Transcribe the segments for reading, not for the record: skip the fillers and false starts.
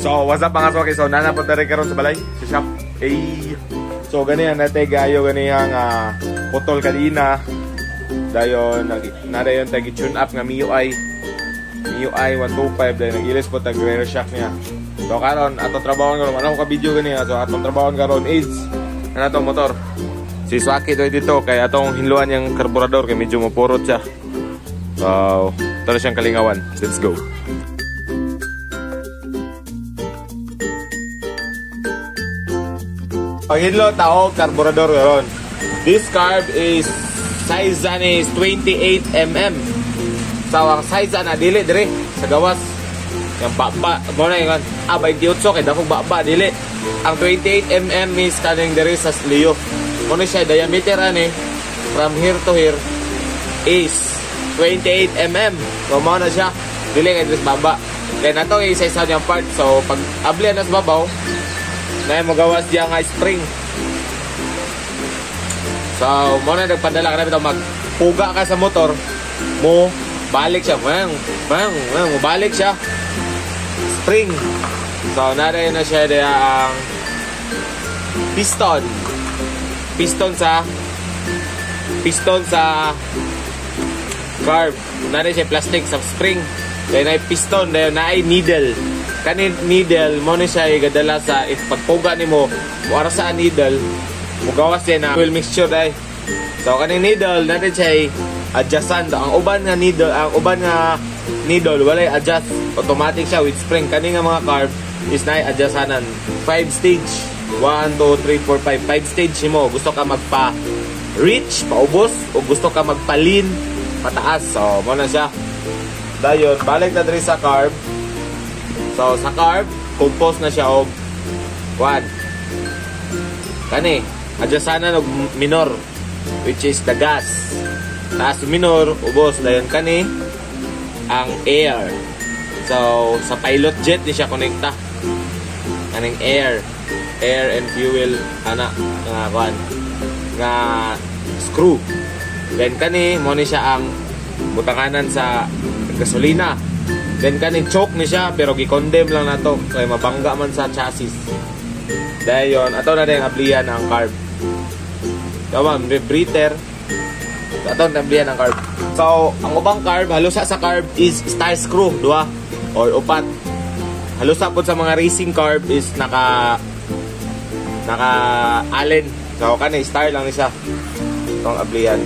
So, what's up mga soki? So, nanapunta rin karon sa balay, sa shop. So, ganiyan natin gayo, ganiyang putol kanina. Dayon, nadayon tayo tune up nga MIUI 125. Dayon, nag-ilis po tag rear shock niya. So, karon atong trabaho karon, ano ko ka-video ganiya. So, atong trabaho karon is, ano itong motor? Si Swaki to dito, kaya atong hinluan yung karburador, kaya medyo mapurot siya. So, ito na siyang kalingawan. Let's go. Paghinlo tao, karburador karon. This carb is size is 28mm. So ang size na dili dire sa gawas. Yang baba mo na yung 28 kay dakong baba dili. Ang 28mm is kaning dire sa liyo. Mo na siya diameter ani from here to here is 28mm. So mo na siya dili kay dire baba. Then ato is size yung part. So pag abli na sa babaw na magawas diya nga spring. So, mo na nagpadala ka na ito magpuga ka sa motor mo, balik siya balik siya spring. So, narin na siya ang piston sa carb. Narin siya plastic sa spring. Then ay piston, then ay needle. Kanin needle mo na siya igadala sa if pagpuga nimo mo sa needle mugawas din na oil mixture dai. So kaning needle natin siya adjustan. Ang uban nga needle walay adjust, automatic siya with spring. Kaning nga mga carb is na adjustanan 5 stage 1 2 3 4 5 stage mo. Gusto ka magpa reach paubos o gusto ka magpalin pataas. So mo na siya dayon balik na diri sa carb. So, sa carb, compose na siya og 1. Kani, adjasanan og minor, which is the gas. Taas minor, ubos. Dayon kani, ang air. So, sa pilot jet ni siya konekta. Kaning air and fuel, nga screw. Then kani, mo ni siya ang butanganan sa gasolina. Then kanin choke ni siya pero gi-condemn lang nato kay mabangga man sa chassis. Dayon ato na din ablihan ang carb. Tama, breather. Ato na ablihan ang carb. So, ang ubang carb halos sa carb is star screw, duha or upat. Halos pod sa mga racing carb is naka Allen. So, kanin star lang ni siya. Itong ablihan.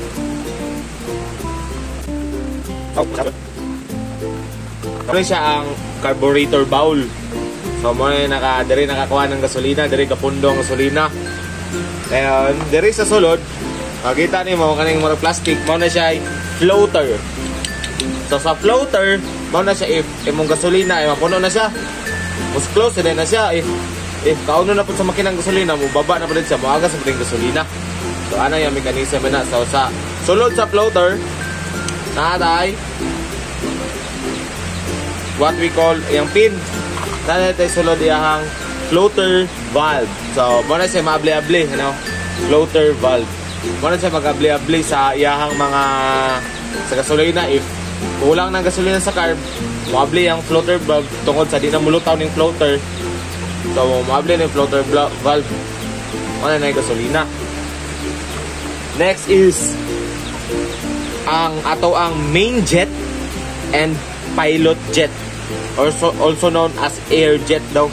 Ano siya ang carburetor bowl. So mo na diri nakakuha ng gasolina, diri kapundo ang gasolina. Ngayon, diri sa sulod, makita nimo kaning mga plastic, mo na siya floater. So sa floater, mo na siya if imong gasolina ay mapuno na siya. Mas close na siya if kauno na pud sa makinang gasolina, mo baba na pud siya, mo aga sa puding gasolina. So ana yung mechanism na. So sa sulod sa floater, natay what we call yung pin. Sana tayo sulod yung floater valve. So, muna siya maabli-abli, floater valve. Muna siya mag-abli-abli sa iyahang mga sa gasolina. If kulang ng gasolina sa carb, maabli yung floater valve tungkol sa di na mulutaw ng floater. So, maabli ng floater valve. Muna na yung gasolina. Next is ang main jet and pilot jet, also known as air jet daw.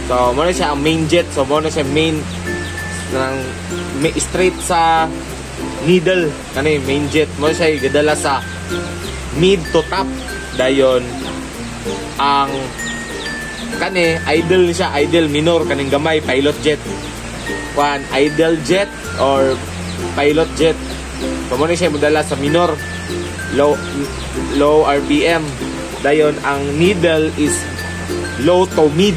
So mo na siya ang main jet. So mo na siya main straight sa needle kani main jet. Mo siya igadala sa mid to top. Dayon ang kani idle siya, idle minor kaning gamay pilot jet. Idle jet or pilot jet. So mo na siya madala sa minor low RPM. Dayon ang needle is low to mid.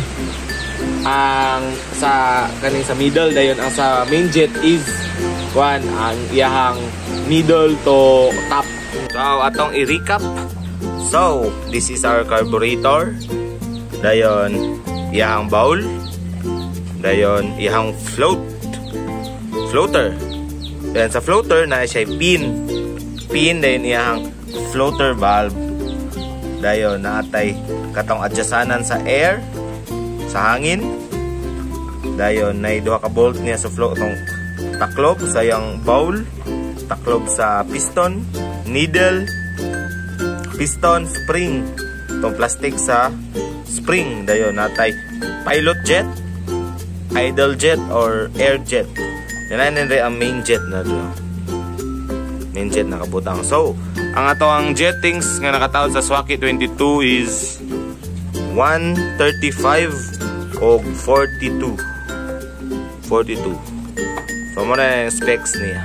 Ang sa kaning sa middle, dayon ang sa main jet is ang iyahang needle to top. So atong i-recap. So this is our carburetor. Dayon iyahang bowl. Dayon iyahang floater. Dayon sa floater na siya pin dayon iyahang floater valve. Dayon naatay katong adjustanan sa air sa hangin. Dayon nay duha ka bolt niya sa flow tong taklob sa yang bowl, taklob sa piston, needle, piston, spring. Tong plastic sa spring. Dayon natay pilot jet, idle jet or air jet. Yan ang main jet na doon. Main jet nakabutang. So, ang ato ang jettings nga nakataod sa Swaki 22 is 135 o 42. So, muna yung specs niya.